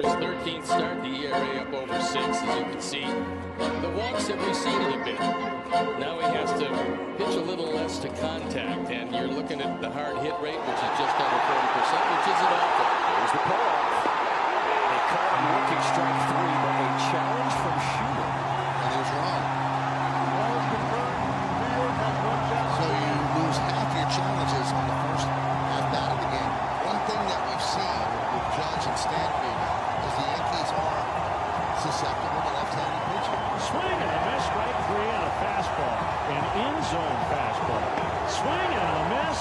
His 13th start, the ERA up over 6, as you can see. The walks have receded a bit. Now he has to pitch a little less to contact, and you're looking at the hard hit rate, which is just under 40%, which isn't awful. Here's the payoff. They call him working strike 3, but a challenge from Schumer. And he was wrong. So you lose half your challenges on the first at-bat of the game. One thing that we've seen with Judge and Stanley is the Yankees are susceptible to left-handed pitching. Swing and a miss, strike 3 on a fastball. An in-zone fastball. Swing and a miss.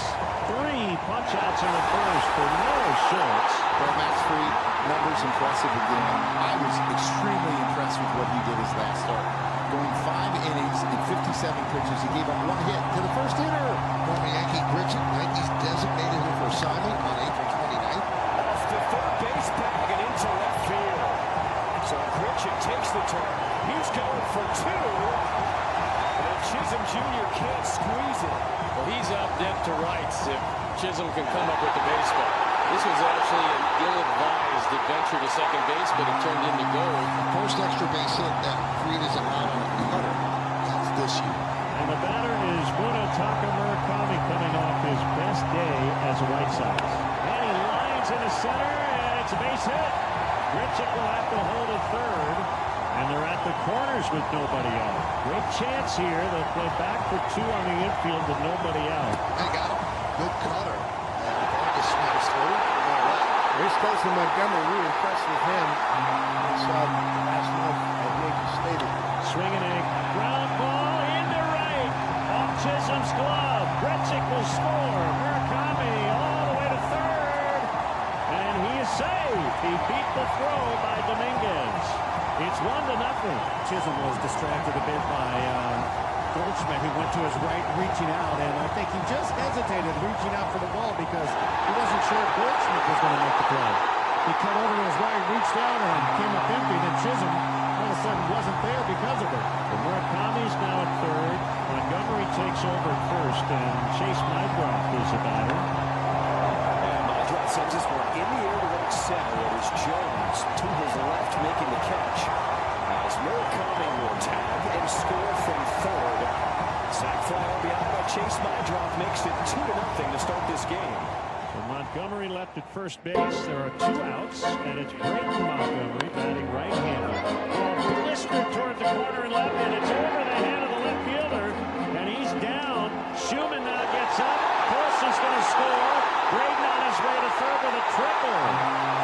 3 punch-outs in the first for no shorts. Well, Max Fried, numbers impressive again. I was extremely impressed with what he did his last start. Going 5 innings and 57 pitches, he gave up 1 hit to the first hitter. Former Yankee Gritchen, Yankees designated him for assignment on April 29th. Off the third base bag and into left field. So Gritchen takes the turn. He's going for 2. And Chisholm Jr. can't squeeze it. Well, he's out dead to rights if Chisholm can come up with the baseball. This was actually an ill-advised adventure to second base, but it turned into goal. First extra base hit that Fried is allowed on a cutter. That's this year. And the batter is Munetaka Murakami, coming off his best day as a White Sox. And he lines into center, and it's a base hit. Grichuk will have to hold at third, and they're at the corners with nobody out. Great chance here. They'll play back for 2 on the infield with nobody out. They got him. Good cutter. And Vargas smashes through. All right. Here's Colson Montgomery. We were impressed with him. We saw last month at Yankee Stadium. Swinging a ground ball into right. Off Chisholm's glove. Grichuk will score. Murakami all the way to third. And he is safe. He beat the throw by Dominguez. It's 1-0. Chisholm was distracted a bit by Goldschmidt, who went to his right, reaching out, and I think he just hesitated reaching out for the ball because he wasn't sure if Goldschmidt was going to make the play. He cut over to his right, reached out, and came up empty. Then Chisholm all of a sudden wasn't there because of it. And Murakami's now at third. Montgomery takes over at first, and Chase Mydroth is the batter. And Mydroth sends this one in the air to right center. It is Jones to his left making the catch. As Murakami will tag and score from third. Sac fly on behind by Chase Mydroth makes it 2-0 to start this game. So Montgomery left at first base. There are 2 outs, and it's Brayton Montgomery batting right-handed. Ball blistered toward the corner and left, and it's over the head of the left fielder, and he's down. Schumann now gets up. Colson's going to score. Brayton on his way to third with a triple.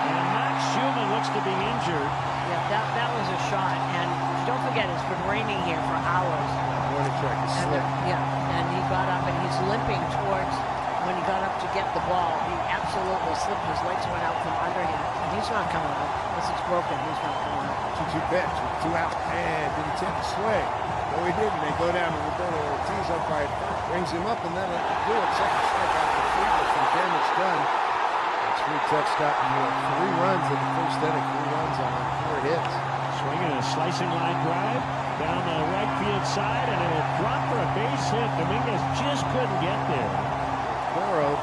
And Max Schumann looks to be injured. Yeah, that was a shot, and don't forget, it's been raining here for hours. Warning track is slick. Yeah, and he got up, and he's limping towards, when he got up to get the ball, he absolutely slipped. His legs went out from under him, and he's not coming out. Unless it's broken, he's not coming out. 2-2 pitch with 2 out, and didn't attempt to swing. No, he didn't. They go down to Roberto Ortiz up by first, brings him up, and then do it. Second strike after 3 with some damage done. Sweet got 3 runs in the first inning, 3 runs on 4 hits. Swinging a slicing line drive down the right field side, and it'll drop for a base hit. Dominguez just couldn't get there. Toro,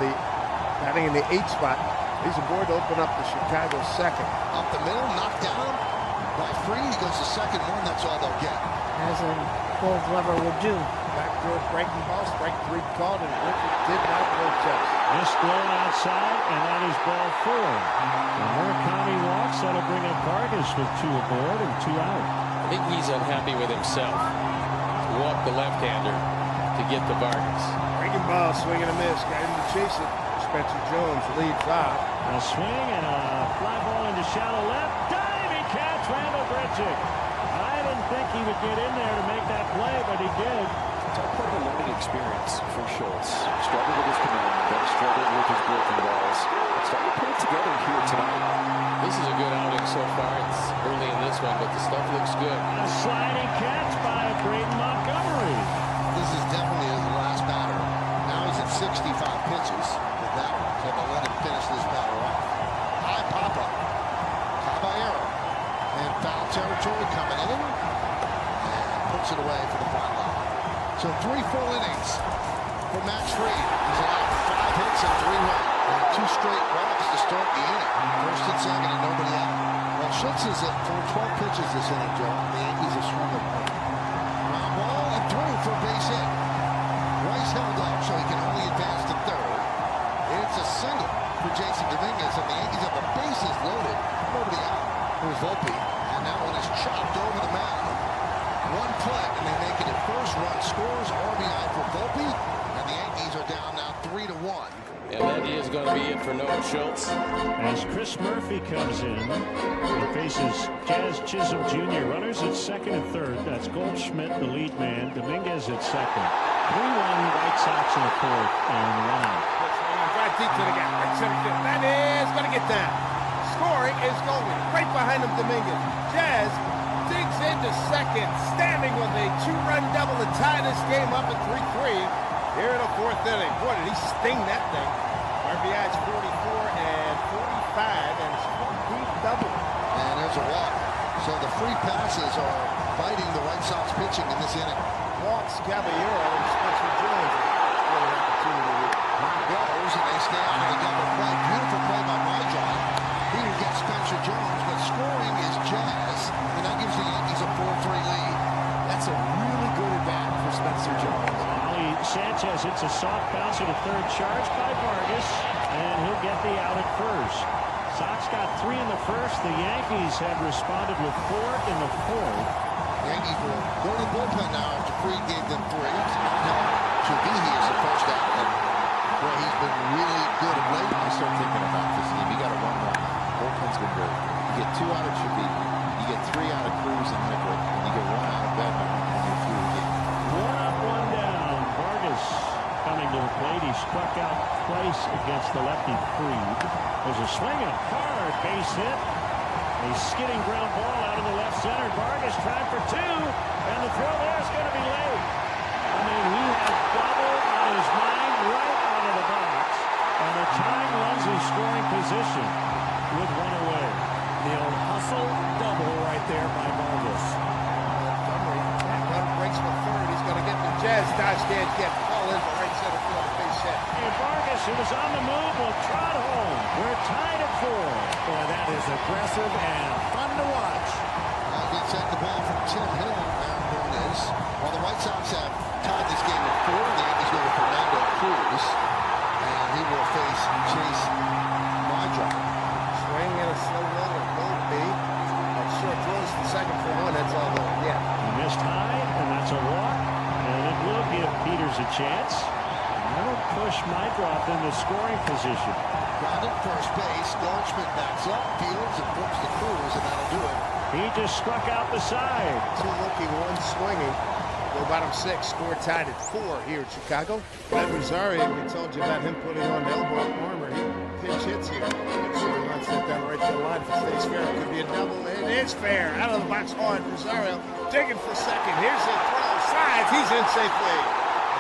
batting in the 8th spot, he's aboard to open up the Chicago second. Up the middle, knocked down by Fried. He goes to second one. That's all they'll get. As a Gold Glover would do. Backdoor breaking ball, strike 3 called, and Richard did not protest. Missed blown outside, and that is ball 4. And Murakami walks. That'll bring up Vargas with 2 aboard and 2 out. I think he's unhappy with himself to walk the left-hander to get to Vargas. Breaking ball, swing and a miss. Got him to chase it. Spencer Jones leads off. A swing and a fly ball into shallow left. Diving catch, Randall Grichuk. I didn't think he would get in there to make that play, but he did. It's all part of a learning experience for Schultz. Struggled with his command, then struggled with his breaking balls. Started to put it together here tonight. This is a good outing so far. It's early in this one, but the stuff looks good. A sliding catch by Brayton Montgomery. This is definitely his last batter. Now he's at 65 pitches with that one. So they'll let him finish this batter off. High pop-up. Caballero. And foul territory coming in. And puts it away for the front line. So 3 full innings for Max Fried. He's allowed 5 hits and 3 runs. And 2 straight walks to start the inning. First and second and nobody out. Well, Schultz is at for 12 pitches this inning, Joe. The Yankees have swung it one. Ground ball and through for a base hit. Rice held up so he can only advance to third. It's a single for Jason Dominguez, and the Yankees have the bases loaded. Nobody out. Here's Volpe, and that one is chopped over the mound. One play, and they make it a first run scores. RBI for Volpe, and the Yankees are down now 3-1. And that is going to be it for Noah Schultz. As Chris Murphy comes in, he faces Jazz Chisholm Jr. Runners at second and third. That's Goldschmidt, the lead man. Dominguez at second. 3-1 White Sox in the fourth, and one out. Drive deep to the gap. Right center field. That is going to get down. Scoring is Goldie. Right behind him, Dominguez. Jazz digs into second, standing with a two-run double to tie this game up at 3-3. Here in the fourth inning. Boy, did he sting that thing. RBI's 44 and 45, and it's a deep double. And there's a walk. So the free passes are biting the White Sox pitching in this inning. Walks Caballero and Spencer Jones. What an opportunity. One goes, and they stay out of the double play. Beautiful play by Majon. He will get Spencer Jones, but scoring is Jazz, and that gives the Yankees a 4-3 lead. That's a really good at bat for Spencer Jones. Sanchez hits a soft bouncer to third, charged by Vargas, and he'll get the out at first. Sox got 3 in the first. The Yankees have responded with 4 in the fourth. Yankees will go to the bullpen now after Fried gave them 3. Now, Chavihi is the first out, and boy, he's been really good of late. I start thinking about this game. You got to run one. Bullpen's been great. You get 2 out of Chavihi. You get 3 out of Cruz and Nickel, and you get 1 out of Bedman, and you're through the game. 1 up, 1 down. Vargas coming to the plate. He struck out twice against the lefty Fried. There's a swing and a hard base hit. A skidding ground ball out of the left center. Vargas trying for 2, and the throw there is going to be late. I mean, he had double on his mind right out of the box, and the tying runs in scoring position with 1 away. The old hustle double right there by Vargas. Run breaks for third. He's going to get the Jazz. Dodge can't get ball in for right center field. Base hit. And Vargas, who was on the move, will trot home. We're tied at 4. Boy, that is aggressive and fun to watch. Gets at the ball from Tim Hill. Aaron Boone is. While the White Sox have tied this game at 4, the Yankees go to Fernando Cruz, and he will face Chase Majon. Swing and a slow roller. Goldie. That short throws the second for 1. That's all though. Yeah. He missed high, and that's a walk. And it will give Peters a chance. That'll push Mycroft into scoring position. Grounded first base. Goldschmidt backs up, fields, and flips the Cruz, and that'll do it. He just struck out the side. 2 looking, 1 swinging. Go bottom 6. Score tied at 4 here in Chicago. That Rosario, we told you about him putting on elbow armor. He pinch hits here. So he runs that down right to the line. If it stays fair, it could be a double. It is fair. Out of the box hard. Rosario digging for second. Here's the throw. Slides. He's in safely.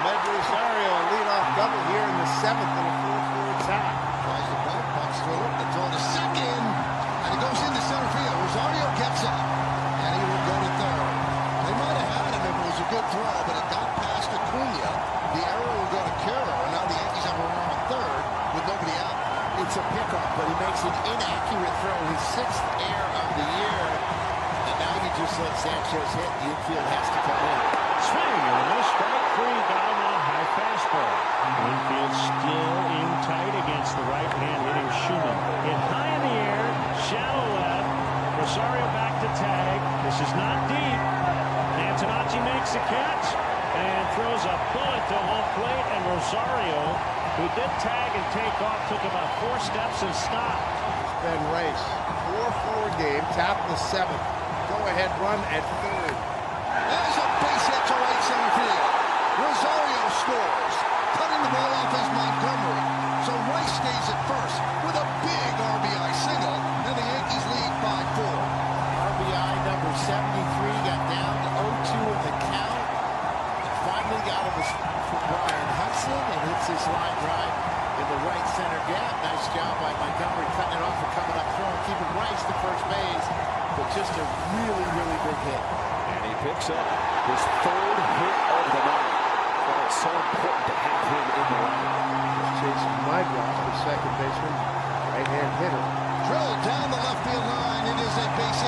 Ahmed Rosario, a leadoff double here in the 7th and a 4-4 tie. Tries the bunt, bunts through it, the throw to second, and it goes into center field. Rosario gets up, and he will go to third. They might have had him if it was a good throw, but it got past Acuna. The error will go to Carroll, and now the Yankees have a runner on third with nobody out. It's a pickup, but he makes an inaccurate throw. His 6th error of the year, and now you just let Sanchez hit. The infield has to come in. Swing and a miss, strike 3 down on high fastball. Infield still in tight against the right-hand hitting Schumann. Hit high in the air, shallow left. Rosario back to tag. This is not deep. Antonacci makes the catch and throws a bullet to home plate. And Rosario, who did tag and take off, took about 4 steps and stopped. It's Ben Rice. 4-4 game, top of the 7th. Go-ahead run at third. There's a base hit to right center field. Rosario scores, cutting the ball off as Montgomery. So Rice stays at first with a big RBI single, and the Yankees lead by 4. RBI number 73 got down to 0-2 in the count. Finally got him for Brian Hudson and hits his line drive in the right center gap. Nice job by Montgomery cutting it off and coming up throwing, keeping Rice to first base, but just a really, really big hit. And he picks up his 3rd hit of the night. Well, it's so important to have him in the lineup. Jason Mycroft, the second baseman, right-hand hitter. Drilled down the left field line. It is a base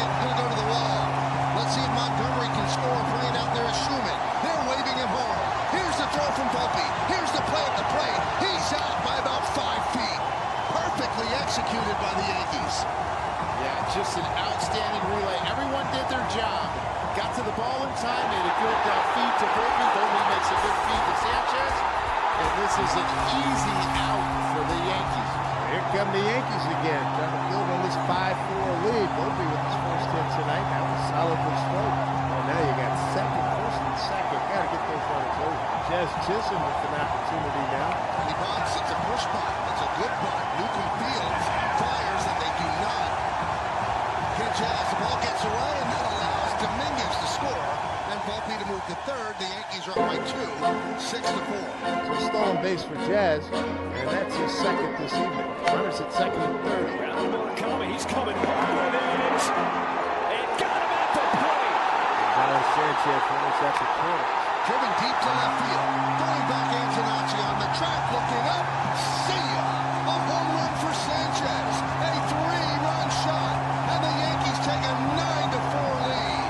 Just an outstanding relay. Everyone did their job. Got to the ball in time, made a good feed to Volpe. Volpe makes a good feed to Sanchez. And this is an easy out for the Yankees. Here come the Yankees again, trying to build on this 5-4 lead. Volpe with his first hit tonight. That was solidly stroked. And now you got first and second. Got to get those runners over. Jazz Chisholm with an opportunity now. And he bunts. It's a push bunt. It's a good bunt. Newcomb Fields fires, and they do not get Jazz. The ball gets away, and that allows Dominguez to score. And Volpe to move to third. The Yankees are up by 2, 6-4. So stolen base for Jazz, and that's his second this evening. Runners at second and third. Round Murakami, he's coming back with it. And got him at the plate. Gonzalez Sanchez runners at the corner. Driven deep to left field. Going back, Antonacci on the track, looking up. See ya! A home run for Sanchez. A 3-run shot. And the Yankees take a 9-4 lead.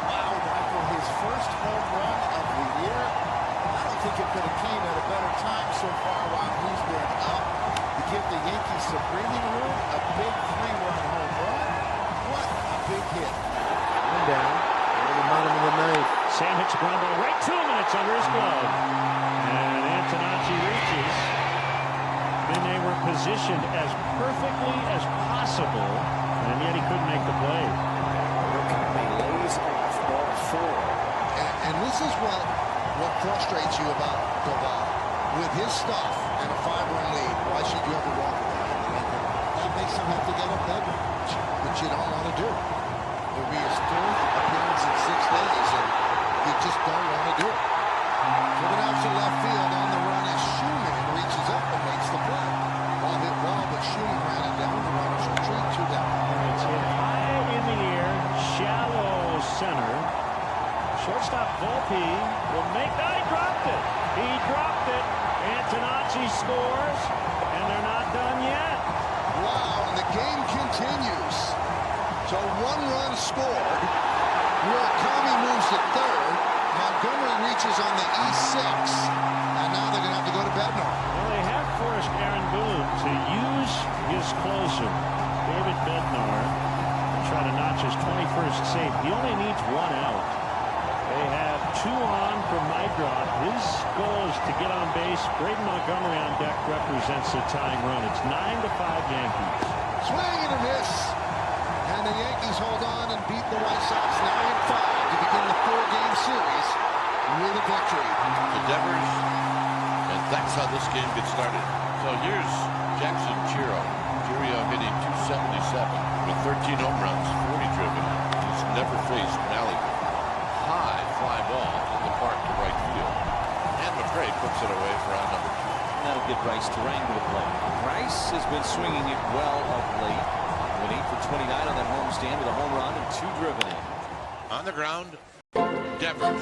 Wow, Michael, his first home run of the year. I don't think it could have came at a better time so far while he's been up to give the Yankees some breathing room. A big 3-run home run. What a big hit. One down. In the bottom of the ninth. Sam hits a ground ball right to him, and it's under his glove. And Antonacci reaches. Then they were positioned as perfectly as possible, and yet he couldn't make the play. Murakami lays off ball 4. And this is what frustrates you about Doval. With his stuff and a 5-run lead, why should you ever walk away? That makes him have to get up there, which you don't want to do. It'll be his 4th appearance in 6 days, and you just don't want to do it. Driven out to left field on the run as Schumann reaches up and makes the play. Ball hit well, but Schumann ran it down. The runners retreat 2 down. It's hit high in the air, shallow center. Shortstop Volpe will make. He dropped it. He dropped it. Antonacci scores, and they're not done yet. Wow, and the game continues. So 1 run scored. Murakami moves to third. Montgomery reaches on the E6. And now they're going to have to go to Bednar. Well, they have forced Aaron Boone to use his closer, David Bednar, to try to notch his 21st save. He only needs 1 out. They have 2 on for Mydrop. His goal is to get on base. Braden Montgomery on deck represents the tying run. It's 9-5 Yankees. Swing and a miss. And the Yankees hold on and beat the White Sox 9-5 to begin the 4-game series with a victory. The Devers, and that's how this game gets started. So here's Jackson Chiro hitting .277 with 13 home runs, 40 driven. He's never faced an alley. High fly ball in the park to right field. And McRae puts it away for out number 2. That'll get Bryce to wrangle the play. Bryce has been swinging it well of late. Went 8 for 29 on that homestand with a home run and 2 driven in. On the ground, Devers.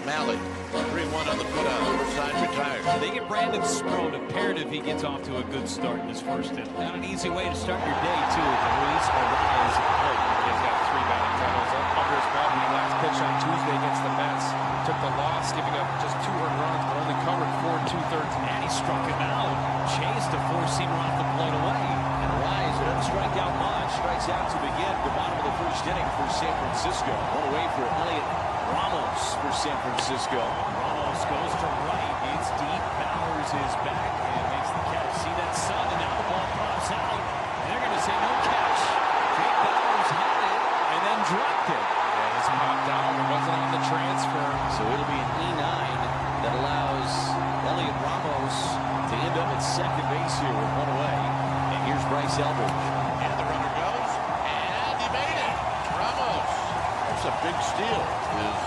Malley, 3-1 on the putout. Side retired. They get Brandon Sproat. Imperative he gets off to a good start in his first inning. Not an easy way to start your day, too. Luis Arraez at plate. He's got 3 batting titles under his belt. He last pitched on Tuesday against the Mets. Took the loss, giving up just 2 earned runs, but only covered 4 2/3. And he struck him out. Chased a 4-seamer off the plate away. And Arraez doesn't strike out much. Strikes out to begin the bottom of the first inning for San Francisco. One away for Elliot Ramos for San Francisco. Ramos goes to right. It's deep. Bowers is back and makes the catch. See that sun, and now the ball pops out. And they're going to say no catch. Jake Bowers had it and then dropped it. Yeah, it's popped out. It wasn't on the transfer. So it'll be an E9 that allows Elliot Ramos to end up at second base here with 1 away. And here's Bryce Eldridge. And the runner goes, and he made it. Ramos. That's a big steal. Is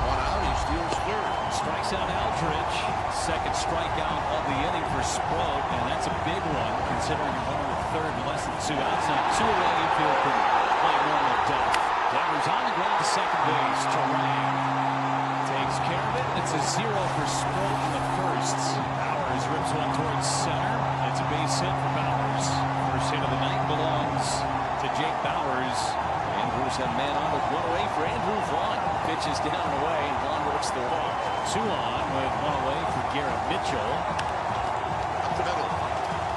1 out, he steals 3rd. Strikes out Aldridge. Second strikeout of the inning for Sproat, and that's a big one considering you're running with 3rd and less than 2 outs. Now 2 away, you feel pretty normal depth. Devers on the ground to second base. Terang takes care of it. It's a 0 for Sproat in the first. Bowers rips one towards center. It's a base hit for Bowers. First hit of the night belongs to Jake Bowers. Andrews had a man on with 1 away for Andrew Vaughn. Pitches down and away, and Vaughn works the walk. 2 on with 1 away for Garrett Mitchell. Up the middle.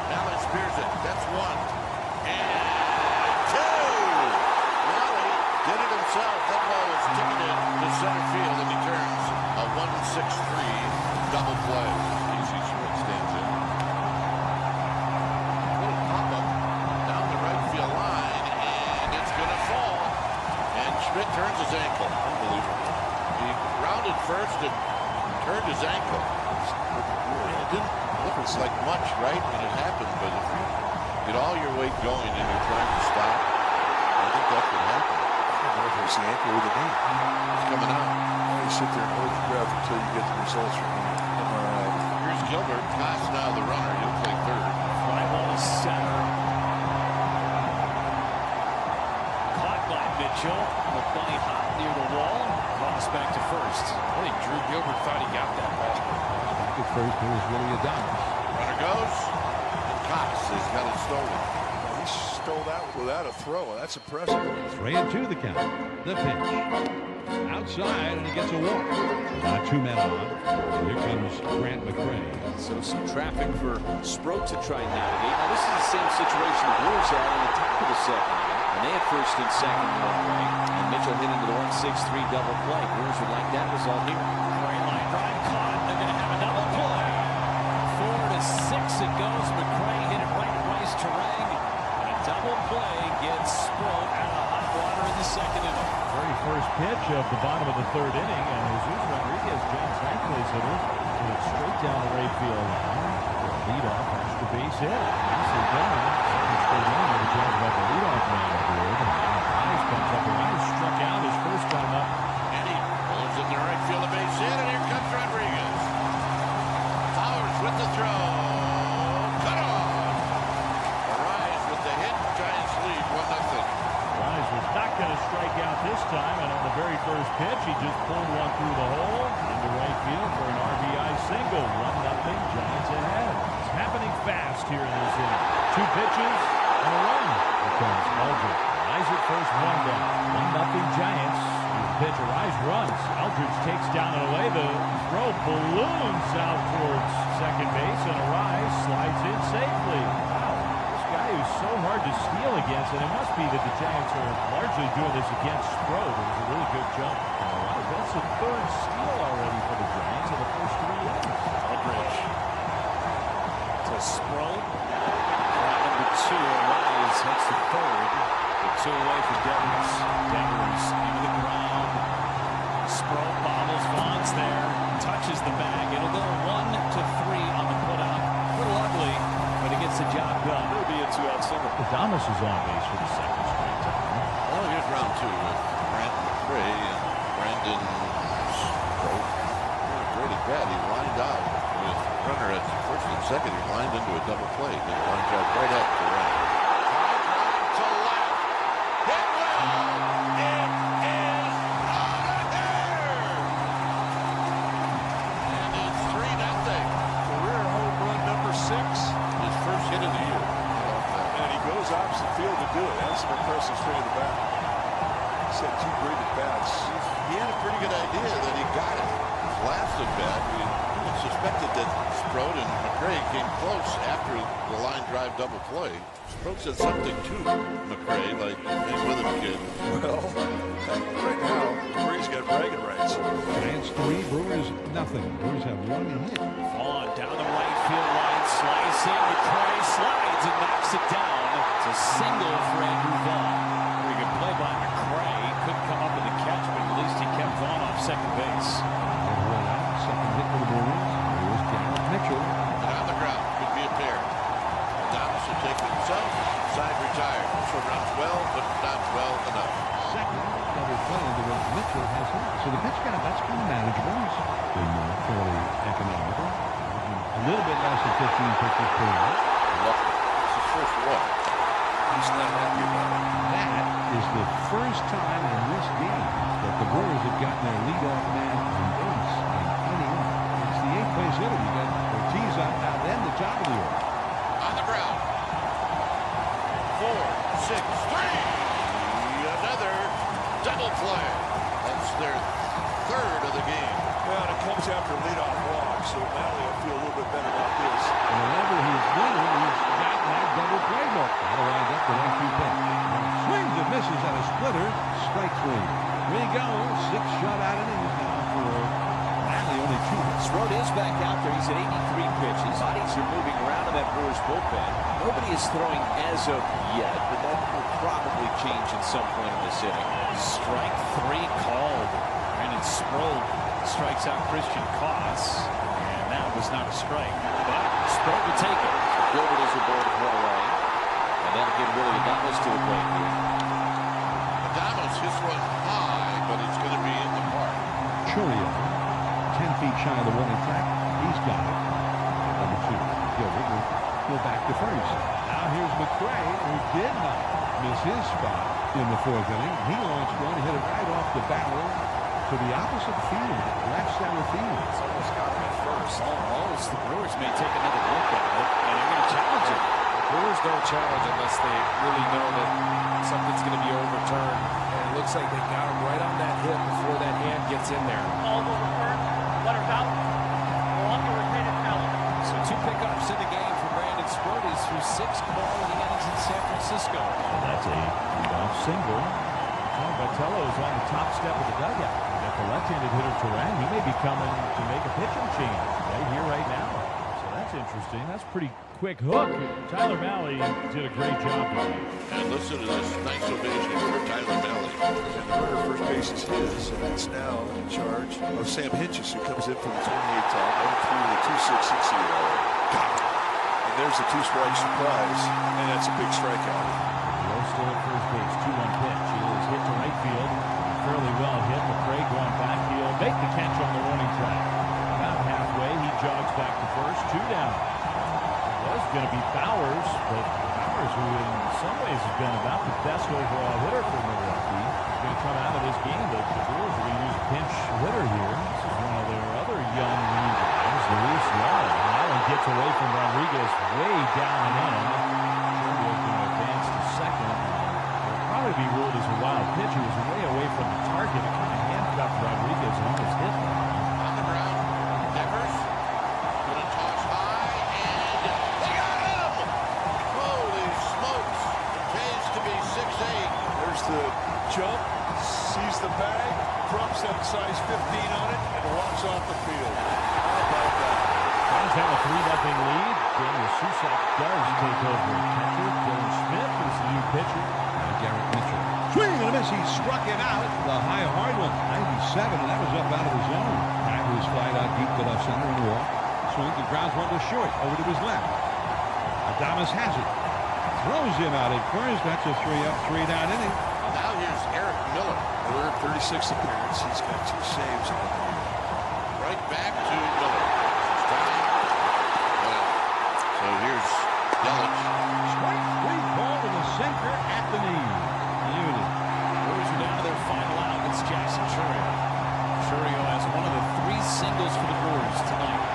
Now it spears it. That's 1. And turns his ankle. Unbelievable. He rounded first and turned his ankle. It didn't look like much, right, when it happened, but if you get all your weight going and you're trying to stop, I think that's what happened. I don't know if it was the ankle or the knee. It's coming out. You sit there and hold your breath until you get the results from the MRI. Here's Gilbert. Cost now the runner. He'll play third. Fly ball to center. Caught by Mitchell. The bunny hop near the wall. Cross back to first. I think Drew Gilbert thought he got that ball. Back at first, it was Willie Adames. Runner goes. And Cox has got it stolen. He stole that without a throw. That's impressive. 3-2 the count. The pitch. Outside, and he gets a walk. Now 2 men on. Here comes Grant McRae. So some traffic for Sproat to try and navigate. Now this is the same situation the Brewers had in the top of the second inning. And they had first and second one way. And Mitchell hit into the 1-6-3 double play. Brewers would like that result here. Great line drive caught. They're going to have a double play. 4-6 it goes. McRae hit it right twice to Rang. And a double play gets Sproat out of hot water in the second inning. Very first pitch of the bottom of the third inning, and Jesus Rodriguez, John Franklin's hitter, hit it straight down the right field line. Lead off, that's the base hit. Nicely done. Second straight inning, the Giants about the leadoff man on board. Rice comes up. Rice struck out his first time up. And he pulls in the right field, a base hit, and here comes Rodriguez. Powers with the throw. Cut off. Arise with the hit. Giants lead 1-0. Rise was not going to strike out this time, and on the very first pitch, he just pulled one through the hole into right field for an RBI single. 1-0 Giants ahead. It's happening fast here in this inning. 2 pitches and a run. Here comes Aldridge. Rise at first, 1 down. 1-0 Giants. The pitch, Rise runs. Aldridge takes down and away. The throw balloons out towards second base, and Rise slides in safely. Who's so hard to steal against, and it must be that the Giants are largely doing this against Sproat. It was a really good jump. That's the 3rd steal already for the Giants in the first 3 innings. Aldridge to Sproat. Round number 2, Rise hits the 3rd. The 2 away for Devers. Devers into the ground. Sproat bobbles. Vaughn's there. Touches the bag. It'll go 1-3 on the putout. A little ugly, but it gets the job done. It'll be a 2-out single. Adames is on base for the second straight time. Well, here's round 2 with Grant McRae and Brandon Sproat. Great at bat. He lined out with runner at first and second. He lined into a double play. Then lined out right up to Rang. High drive to left. Hit well. It is out of here. And it's 3-0. Career home run number 6. His first hit of the year. And he goes opposite field to do it. That's an impressive swing of the bat. He's had 2 great at bats. He had a pretty good idea that he got it. Last at bat, we suspected that Sproat and McRae came close after the line drive double play. Sproat said something to McRae, like, hang with him, kid. Well, right now, McRae's got bragging rights. Giants 3, Brewers nothing. Brewers have 1 hit. Vaughn down the right field line, slicing. McRae slides and knocks it down. It's a single for Andrew Vaughn. Very good play by McRae. Couldn't come up with the catch, but at least he kept Vaughn off second base. Second hit for the Brewers. Here's Garrett Mitchell. And on the ground, could be a pair. Adames will take it himself. Side retired. This one runs well, but not well enough. Second double play into what Mitchell has hit. So the pitch count, that's kind of manageable. It's been fairly economical. A little bit less than 15 pitches per inning. It's his first walk. He's not happy about it. That is the first time in this game that the Brewers have gotten their leadoff man on base in any inning. It's the 8th place hitter. You got Ortiz out now, then the top of the order. On the ground. 4-6-3. Another double play. That's their 3rd of the game. Well, it comes after a leadoff walk, so Malley will feel a little bit better about this. And whenever he's winning, he's gotten that double play ball. That'll wind up the 1-2 pitch. Swings and misses at a splitter. Strike 3. Here he goes. 6 shutout innings now for Malley. Only 2 hits. Sproat is back out there. He's at 83 pitches. Bodies are moving around in that Brewers bullpen. Nobody is throwing as of yet, but that will probably change at some point in this inning. Strike 3 called. Brandon Sproat strikes out Christian Koss, and that was not a strike. But Sproat will take it. So Gilbert is aboard with 1 away. And that'll get Willie Adames to the plate here. Adames hits one high, but it's going to be in the park. Churio, 10 feet shy of the warning track. He's got it. Number 2, Gilbert will go back to first. Now here's McRae, who did not miss his spot in the 4th inning. He launched one, hit it right off the barrel to the opposite field, left center field. It's almost got him at first. Almost. The Brewers may take another look at it, and they're going to challenge it. The Brewers don't challenge unless they really know that something's going to be overturned. And it looks like they got him right on that hit before that hand gets in there. All over first. Letters out. Milwaukee rotated talent. So 2 pickups in the game for Brandon Sproat. He's through 6 quality innings in San Francisco. And that's a leadoff single. John Vitello is on the top step of the dugout. We got the left-handed hitter Turan. He may be coming to make a pitching change right here, right now. So that's interesting. That's pretty quick hook. Tyler Mahle did a great job today. And listen to this nice ovation for Tyler Mahle. And the runner at first base is his, and that's now in charge of Sam Hitchens, who comes in from the 28th time, 1-3 with a 2.66 ERA. Got it. And there's a 2-strike surprise, and that's a big strikeout. Lowe still at first base. 2-1 pitch. He is hit to right field. Fairly well hit. McRae going back. He'll make the catch on the warning track. About halfway, he jogs back to first. 2 down. It was going to be Bowers, but Bowers, who in some ways has been about the best overall hitter for Milwaukee, is going to come out of this game. The Brewers are going to use a pinch hitter here. This is one of their other young guys, Luis Young. Allen gets away from Rodriguez way down and in. Sherwood can advance to second. He'll probably be ruled as a wild pitch. He was way away from the target. It kind of handcuffed Rodriguez and almost hit him. On the ground, Devers going to toss high, and they got him! Holy smokes! Pays to be 6'8". There's the jump, sees the bag, drops that size 15 on it, and walks off the field. How about that? Browns have a 3-0 lead. Daniel Susak does take over. Catcher Dylan Smith is the new pitcher. And Garrett Mitchell. Swing and a miss. He struck it out. The high hard one. 97, and that was up out of the zone. Tigers flied out deep to left center and walk. Swings and grounds one to short. Over to his left. Adames has it. Throws him out at first. That's a 3-up, 3-down inning. Now here's Eric Miller. Miller, 36 appearance. He's got 2 saves on the year. Right back to Miller. So here's Yelich. Strike 3 call with a sinker at the knee. Unit. Brewers are down to their final out. It's Jackson Chourio. Chourio has one of the 3 singles for the Brewers tonight.